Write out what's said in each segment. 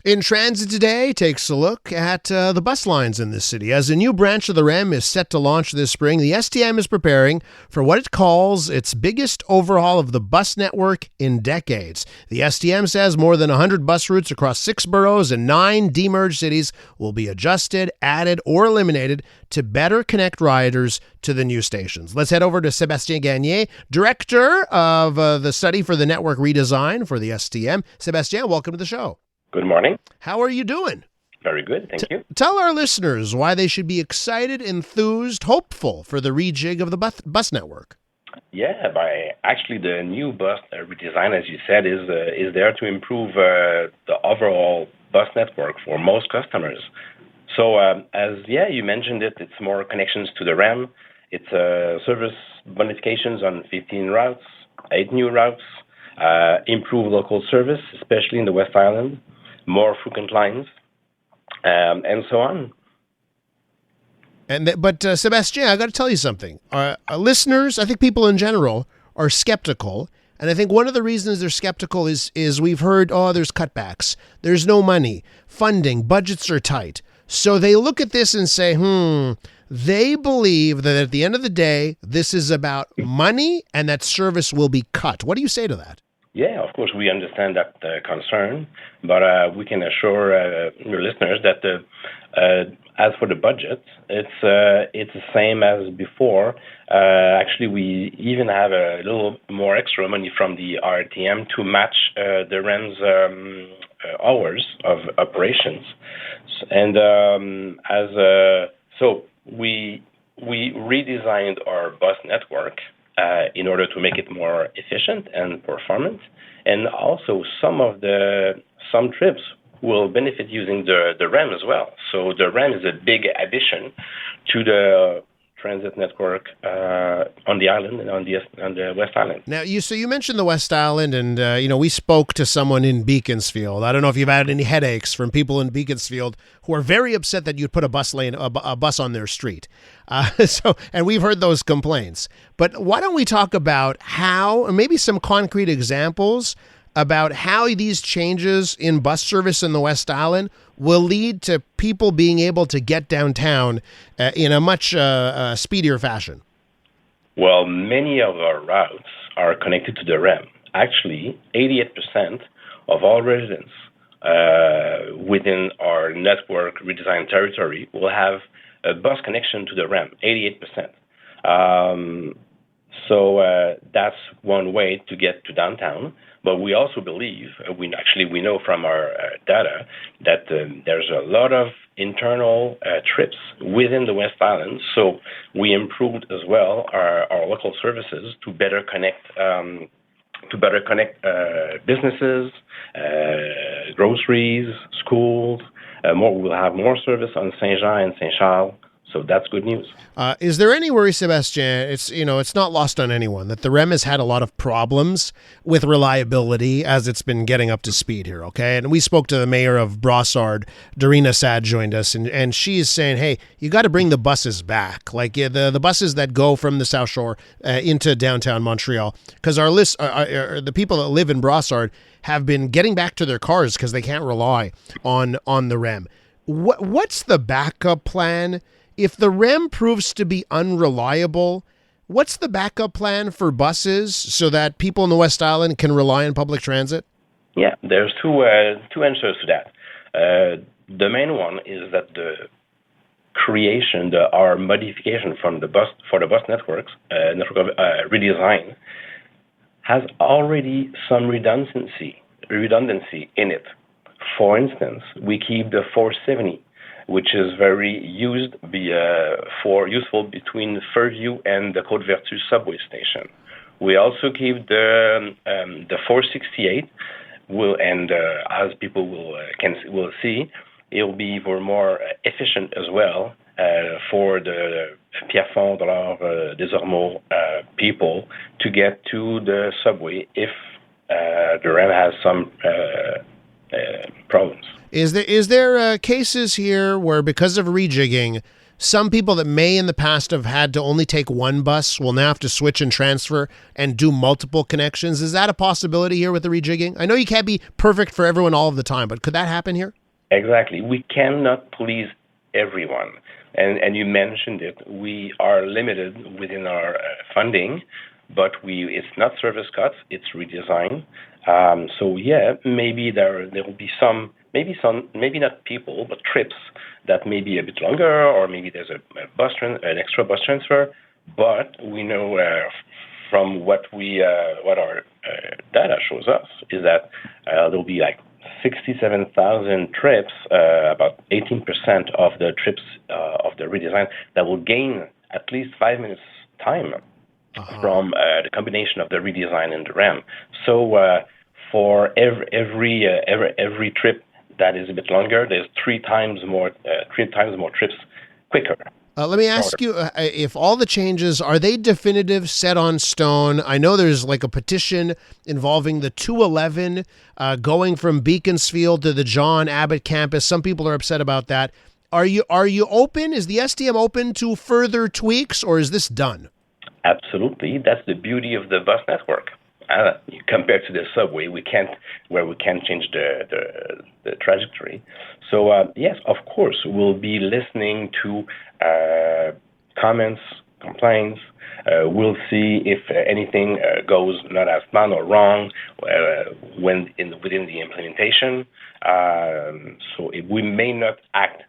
In Transit Today takes a look at the bus lines in this city. As a new branch of the REM is set to launch this spring, the STM is preparing for what it calls its biggest overhaul of the bus network in decades. The STM says more than 100 bus routes across 6 boroughs and 9 demerged cities will be adjusted, added, or eliminated to better connect riders to the new stations. Let's head over to Sébastien Gagné, director of the study for the network redesign for the STM. Sébastien, welcome to the show. Good morning. How are you doing? Very good, thank you. Tell our listeners why they should be excited, enthused, hopeful for the rejig of the bus network. Yeah, actually the new bus redesign, as you said, is there to improve the overall bus network for most customers. So you mentioned it, it's more connections to the REM. It's service bonifications on 15 routes, 8 new routes, improve local service, especially in the West Island, more frequent lines, and so on. But Sébastien, I got to tell you something. Our listeners, I think people in general, are skeptical. And I think one of the reasons they're skeptical is we've heard, there's cutbacks, there's no money, funding, budgets are tight. So they look at this and say, they believe that at the end of the day, this is about money and that service will be cut. What do you say to that? Yeah, of course, we understand that concern, but we can assure your listeners that as for the budget, it's the same as before. Actually, we even have a little more extra money from the RTM to match the REM's hours of operations, and so we redesigned our bus network in order to make it more efficient and performant. And also some trips will benefit using the REM as well. So the REM is a big addition to the transit network on the island and on the West Island. Now, you mentioned the West Island, and we spoke to someone in Beaconsfield. I don't know if you've had any headaches from people in Beaconsfield who are very upset that you'd put a bus on their street. And we've heard those complaints. But why don't we talk about how, or maybe some concrete examples about how these changes in bus service in the West Island will lead to people being able to get downtown in a much speedier fashion? Well, many of our routes are connected to the REM. Actually, 88% of all residents within our network redesign territory will have a bus connection to the REM, 88%. So that's one way to get to downtown. But we also believe, we know from our data that there's a lot of internal trips within the West Island. So we improved as well our local services to better connect businesses, groceries, schools. We'll have more service on Saint-Jean and Saint-Charles. So that's good news. Is there any worry, Sébastien? It's not lost on anyone that the REM has had a lot of problems with reliability as it's been getting up to speed here, okay? And we spoke to the mayor of Brossard, Darina Sad joined us, and she is saying, hey, you got to bring the buses back, like the buses that go from the South Shore into downtown Montreal, because the people that live in Brossard have been getting back to their cars because they can't rely on the REM. What's the backup plan? If the REM proves to be unreliable, what's the backup plan for buses so that people in the West Island can rely on public transit? Yeah, there's two answers to that. The main one is that the creation, our modification for the bus network redesign has already some redundancy in it. For instance, we keep the 470. Which is very useful between Fairview and the Côte Vertu subway station. We also keep the 468. As people will see, it will be more efficient as well for the Pierrefonds, Dollars, Desormeaux people to get to the subway if the REM has some problems. Is there cases here where, because of rejigging, some people that may in the past have had to only take one bus will now have to switch and transfer and do multiple connections. Is that a possibility here with the rejigging? I know you can't be perfect for everyone all of the time, but could that happen here? Exactly. We cannot please everyone. And you mentioned it. We are limited within our funding, but it's not service cuts, it's redesign. So yeah, maybe there will be maybe not people, but trips that may be a bit longer, or maybe there's an extra bus transfer. But we know from what our data shows us is that there'll be like 67,000 trips, about 18% of the trips of the redesign that will gain at least 5 minutes time from the combination of the redesign and the RAM. So for every trip that is a bit longer, there's three times more trips quicker. Let me ask you, if all the changes, are they definitive, set on stone? I know there's like a petition involving the 211 going from Beaconsfield to the John Abbott campus. Some people are upset about that. Are you open? Is the STM open to further tweaks, or is this done? Absolutely. That's the beauty of the bus network. Compared to the subway, we can't change the trajectory. So yes, of course, we'll be listening to comments, complaints. We'll see if anything goes not as planned or wrong within the implementation. So we may not act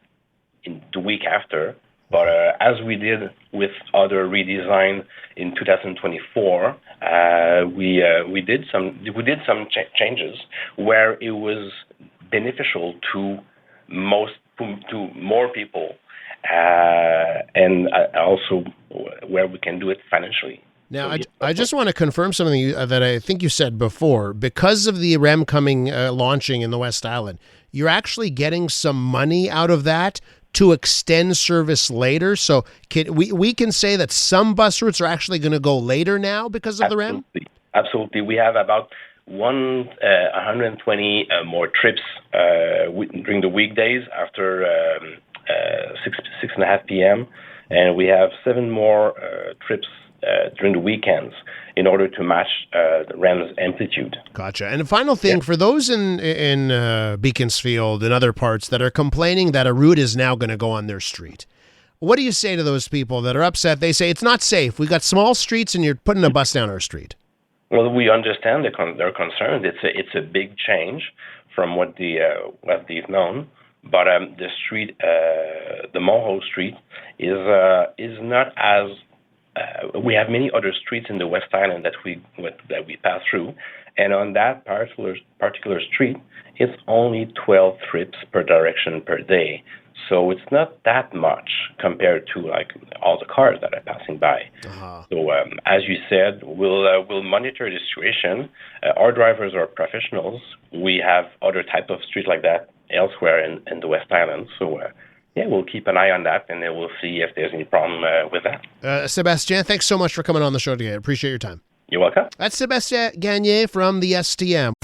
in the week after. But as we did with other redesign in 2024, we did some changes where it was beneficial to more people, and also where we can do it financially. Now, I just want to confirm something that I think you said before. Because of the REM launching in the West Island, you're actually getting some money out of that to extend service later. So we can say that some bus routes are actually going to go later now because of the REM? Absolutely. We have about 120 more trips during the weekdays after 6:30 p.m. And we have 7 more trips during the weekends in order to match the REM's amplitude. Gotcha. And a final thing, for those in Beaconsfield and other parts that are complaining that a route is now going to go on their street, what do you say to those people that are upset? They say it's not safe. We got small streets and you're putting a bus down our street. Well, we understand their concerns. It's a big change from what they've known. But the street, the Montreal Street, is not as we have many other streets in the West Island that we pass through, and on that particular street, it's only 12 trips per direction per day. So it's not that much compared to like all the cars that are passing by. So as you said, we'll monitor the situation. Our drivers are professionals. We have other type of street like that elsewhere in the West Island. So yeah, we'll keep an eye on that, and then we'll see if there's any problem with that. Sébastien, thanks so much for coming on the show today. I appreciate your time. You're welcome. That's Sébastien Gagné from the STM.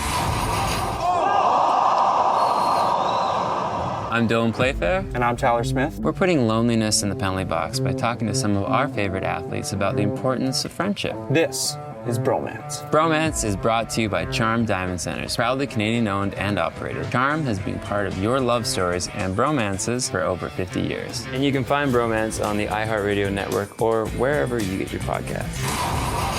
I'm Dylan Playfair. And I'm Tyler Smith. We're putting loneliness in the penalty box by talking to some of our favorite athletes about the importance of friendship. This is Bromance. Bromance is brought to you by Charm Diamond Centers, proudly Canadian-owned and operated. Charm has been part of your love stories and bromances for over 50 years. And you can find Bromance on the iHeartRadio network or wherever you get your podcasts.